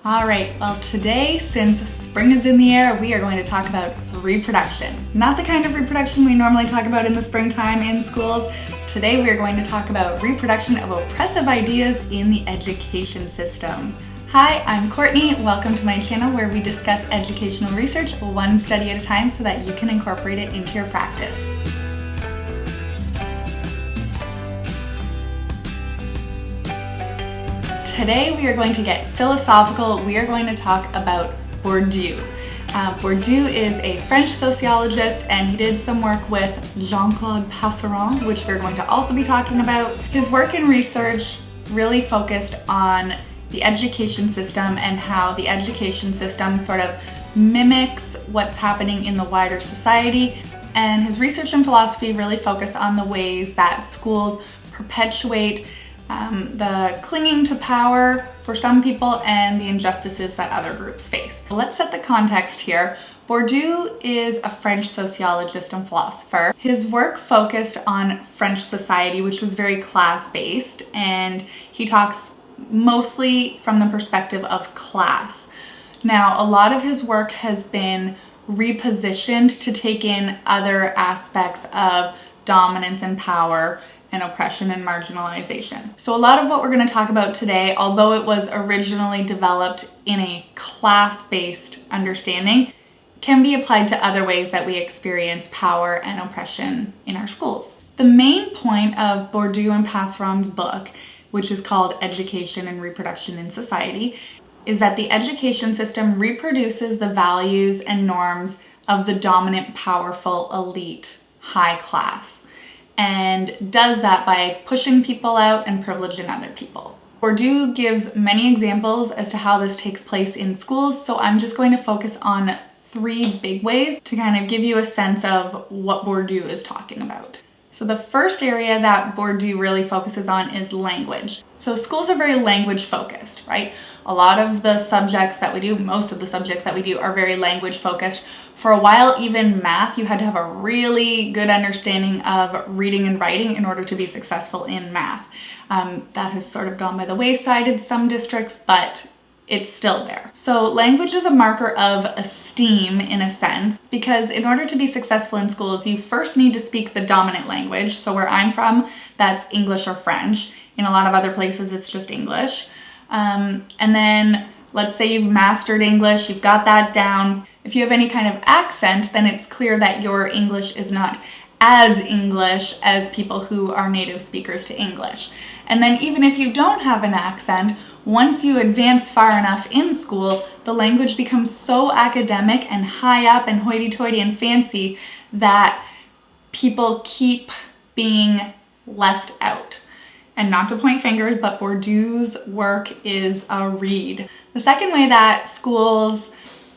All right, well today, since spring is in the air, we are going to talk about reproduction. Not the kind of reproduction we normally talk about in the springtime in schools. Today we are going to talk about reproduction of oppressive ideas in the education system. Hi, I'm Courtney. Welcome to my channel where we discuss educational research one study at a time so that you can incorporate it into your practice. Today we are going to get philosophical. We are going to talk about Bourdieu. Bourdieu is a French sociologist and he did some work with Jean-Claude Passeron, which we're going to also be talking about. His work and research really focused on the education system and how the education system sort of mimics what's happening in the wider society. And his research and philosophy really focus on the ways that schools perpetuate the clinging to power for some people and the injustices that other groups face. Let's set the context here. Bourdieu is a French sociologist and philosopher. His work focused on French society, which was very class-based, and he talks mostly from the perspective of class. Now, a lot of his work has been repositioned to take in other aspects of dominance and power and oppression and marginalization. So a lot of what we're going to talk about today, although it was originally developed in a class-based understanding, can be applied to other ways that we experience power and oppression in our schools. The main point of Bourdieu and Passeron's book, which is called Education and Reproduction in Society, is that the education system reproduces the values and norms of the dominant, powerful, elite, high class, and does that by pushing people out and privileging other people. Bourdieu gives many examples as to how this takes place in schools, so I'm just going to focus on three big ways to kind of give you a sense of what Bourdieu is talking about. So the first area that Bourdieu really focuses on is language. So schools are very language focused, right? A lot of the subjects that we do, most of the subjects that we do are very language focused. For a while, even math, you had to have a really good understanding of reading and writing in order to be successful in math. That has sort of gone by the wayside in some districts, but it's still there. So language is a marker of esteem in a sense, because in order to be successful in schools, you first need to speak the dominant language. So where I'm from, that's English or French. In a lot of other places, it's just English. And then let's say you've mastered English, you've got that down. If you have any kind of accent, then it's clear that your English is not as English as people who are native speakers to English. And then even if you don't have an accent, once you advance far enough in school, the language becomes so academic and high up and hoity-toity and fancy that people keep being left out. And not to point fingers, but Bourdieu's work is a read. The second way that schools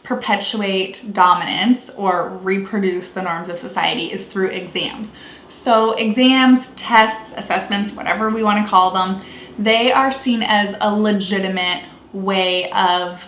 perpetuate dominance or reproduce the norms of society is through exams. So exams, tests, assessments, whatever we want to call them, they are seen as a legitimate way of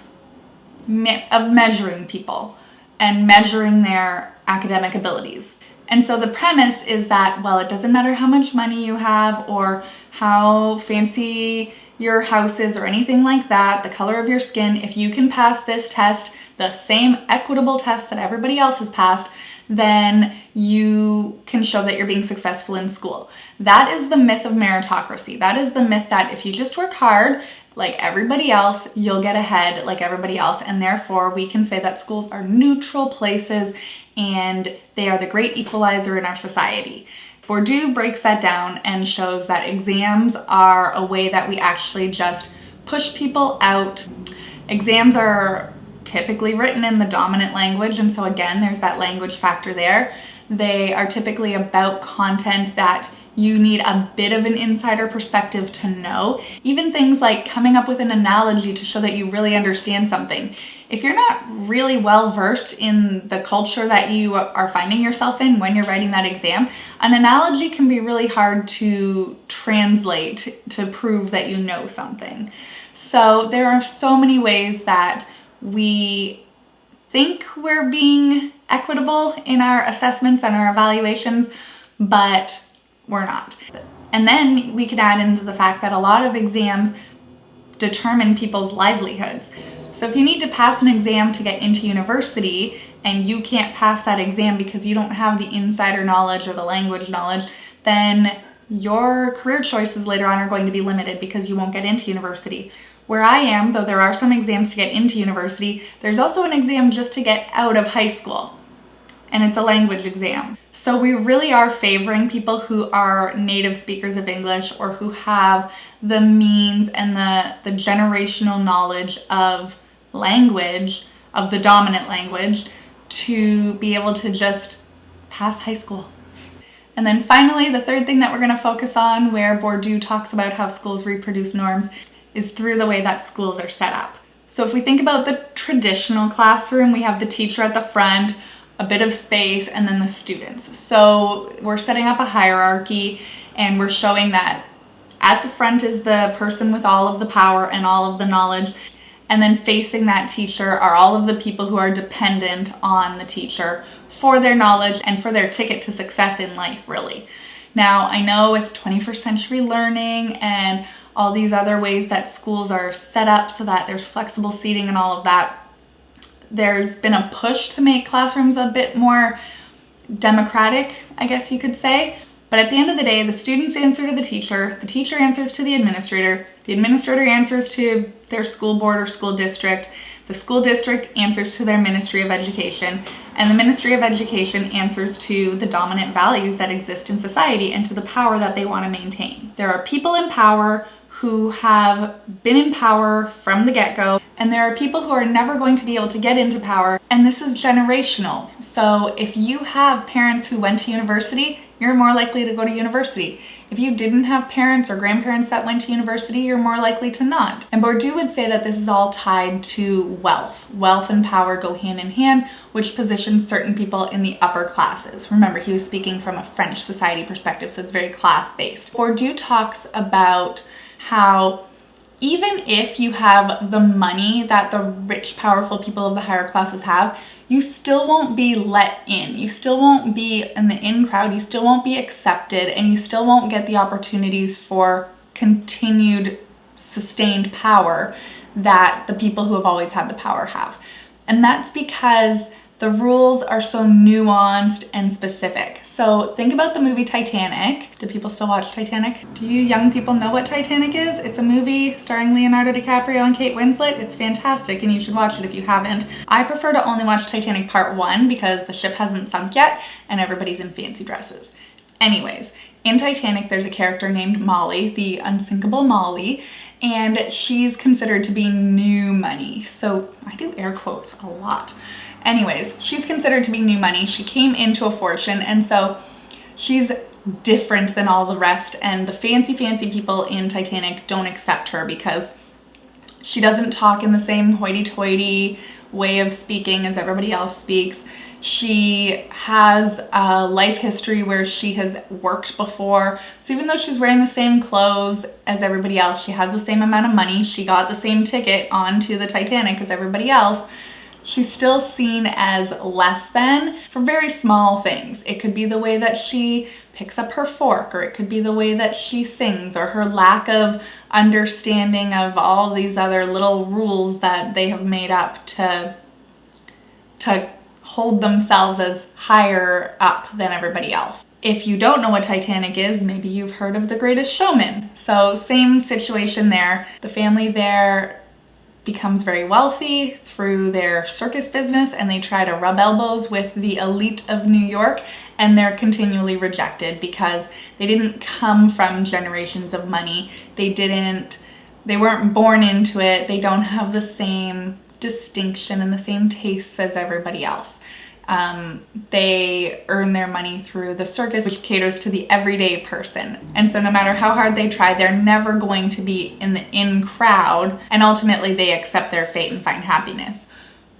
measuring people and measuring their academic abilities. And so the premise is that, well, it doesn't matter how much money you have or how fancy your house is or anything like that, the color of your skin, if you can pass this test, the same equitable test that everybody else has passed, then you can show that you're being successful in school. That is the myth of meritocracy. That is the myth that if you just work hard like everybody else, you'll get ahead like everybody else, and therefore we can say that schools are neutral places and they are the great equalizer in our society. Bourdieu breaks that down and shows that exams are a way that we actually just push people out. Exams are typically written in the dominant language, and so again, there's that language factor there. They are typically about content that you need a bit of an insider perspective to know. Even things like coming up with an analogy to show that you really understand something. If you're not really well versed in the culture that you are finding yourself in when you're writing that exam, an analogy can be really hard to translate to prove that you know something. So there are so many ways that we think we're being equitable in our assessments and our evaluations, but we're not. And then we could add into the fact that a lot of exams determine people's livelihoods. So if you need to pass an exam to get into university and you can't pass that exam because you don't have the insider knowledge or the language knowledge, then your career choices later on are going to be limited because you won't get into university. Where I am, though there are some exams to get into university, there's also an exam just to get out of high school, and it's a language exam. So we really are favoring people who are native speakers of English or who have the means and the generational knowledge of language, of the dominant language, to be able to just pass high school. And then finally, the third thing that we're going to focus on, where Bourdieu talks about how schools reproduce norms, is through the way that schools are set up. So if we think about the traditional classroom, we have the teacher at the front, a bit of space, and then the students. So we're setting up a hierarchy, and we're showing that at the front is the person with all of the power and all of the knowledge, and then facing that teacher are all of the people who are dependent on the teacher for their knowledge and for their ticket to success in life, really. Now, I know with 21st century learning and all these other ways that schools are set up so that there's flexible seating and all of that, there's been a push to make classrooms a bit more democratic, I guess you could say. But at the end of the day, the students answer to the teacher answers to the administrator answers to their school board or school district answers to their Ministry of Education, and the Ministry of Education answers to the dominant values that exist in society and to the power that they want to maintain. There are people in power who have been in power from the get-go, and there are people who are never going to be able to get into power, and this is generational. So if you have parents who went to university, you're more likely to go to university. If you didn't have parents or grandparents that went to university, you're more likely to not. And Bourdieu would say that this is all tied to wealth. Wealth and power go hand in hand, which positions certain people in the upper classes. Remember, he was speaking from a French society perspective, so it's very class-based. Bourdieu talks about how even if you have the money that the rich, powerful people of the higher classes have, you still won't be let in. You still won't be in the in crowd. You still won't be accepted, and you still won't get the opportunities for continued sustained power that the people who have always had the power have. And that's because the rules are so nuanced and specific. So think about the movie Titanic. Do people still watch Titanic? Do you young people know what Titanic is? It's a movie starring Leonardo DiCaprio and Kate Winslet. It's fantastic and you should watch it if you haven't. I prefer to only watch Titanic Part 1 because the ship hasn't sunk yet and everybody's in fancy dresses. Anyways, in Titanic there's a character named Molly, the unsinkable Molly, and she's considered to be new money. So I do air quotes a lot. Anyways, she's considered to be new money. She came into a fortune, and so she's different than all the rest, and the fancy people in Titanic don't accept her because she doesn't talk in the same hoity-toity way of speaking as everybody else speaks. She has a life history where she has worked before. So even though she's wearing the same clothes as everybody else, she has the same amount of money, she got the same ticket onto the Titanic as everybody else, she's still seen as less than for very small things. It could be the way that she picks up her fork, or it could be the way that she sings, or her lack of understanding of all these other little rules that they have made up to hold themselves as higher up than everybody else. If you don't know what Titanic is, maybe you've heard of The Greatest Showman. So same situation there. The family there becomes very wealthy through their circus business, and they try to rub elbows with the elite of New York, and they're continually rejected because they didn't come from generations of money. They weren't born into it. They don't have the same distinction and the same tastes as everybody else. They earn their money through the circus, which caters to the everyday person. And so no matter how hard they try, they're never going to be in the in crowd, and ultimately they accept their fate and find happiness.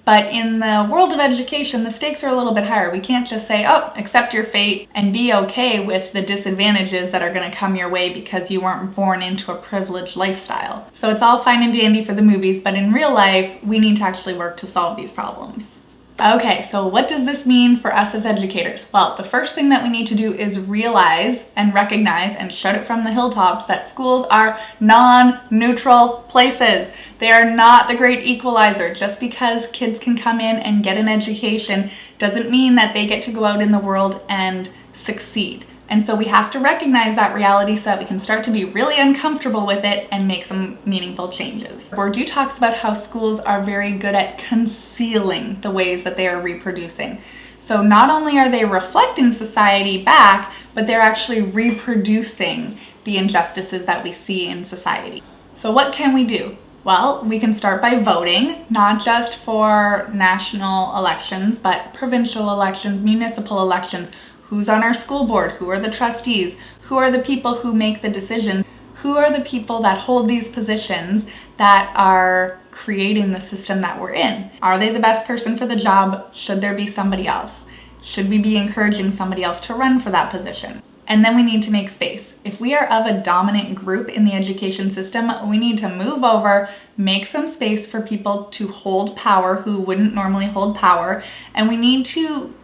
But in the world of education, the stakes are a little bit higher. We can't just say, oh, accept your fate and be okay with the disadvantages that are going to come your way because you weren't born into a privileged lifestyle. So it's all fine and dandy for the movies, but in real life, we need to actually work to solve these problems. Okay, so what does this mean for us as educators? Well, the first thing that we need to do is realize and recognize and shout it from the hilltops that schools are non-neutral places. They are not the great equalizer. Just because kids can come in and get an education doesn't mean that they get to go out in the world and succeed. And so we have to recognize that reality so that we can start to be really uncomfortable with it and make some meaningful changes. Bourdieu talks about how schools are very good at concealing the ways that they are reproducing. So not only are they reflecting society back, but they're actually reproducing the injustices that we see in society. So what can we do? Well, we can start by voting, not just for national elections, but provincial elections, municipal elections. Who's on our school board? Who are the trustees? Who are the people who make the decisions? Who are the people that hold these positions that are creating the system that we're in? Are they the best person for the job? Should there be somebody else? Should we be encouraging somebody else to run for that position? And then we need to make space. If we are of a dominant group in the education system, we need to move over, make some space for people to hold power who wouldn't normally hold power, and we need to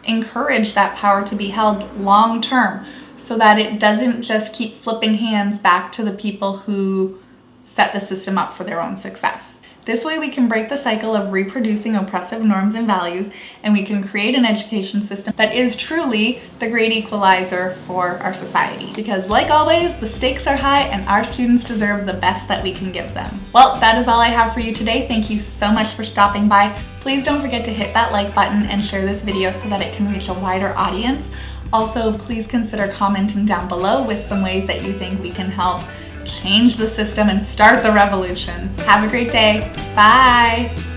encourage that power to be held long term so that it doesn't just keep flipping hands back to the people who set the system up for their own success. This way we can break the cycle of reproducing oppressive norms and values, and we can create an education system that is truly the great equalizer for our society. Because like always, the stakes are high and our students deserve the best that we can give them. Well, that is all I have for you today. Thank you so much for stopping by. Please don't forget to hit that like button and share this video so that it can reach a wider audience. Also, please consider commenting down below with some ways that you think we can help change the system and start the revolution. Have a great day. Bye.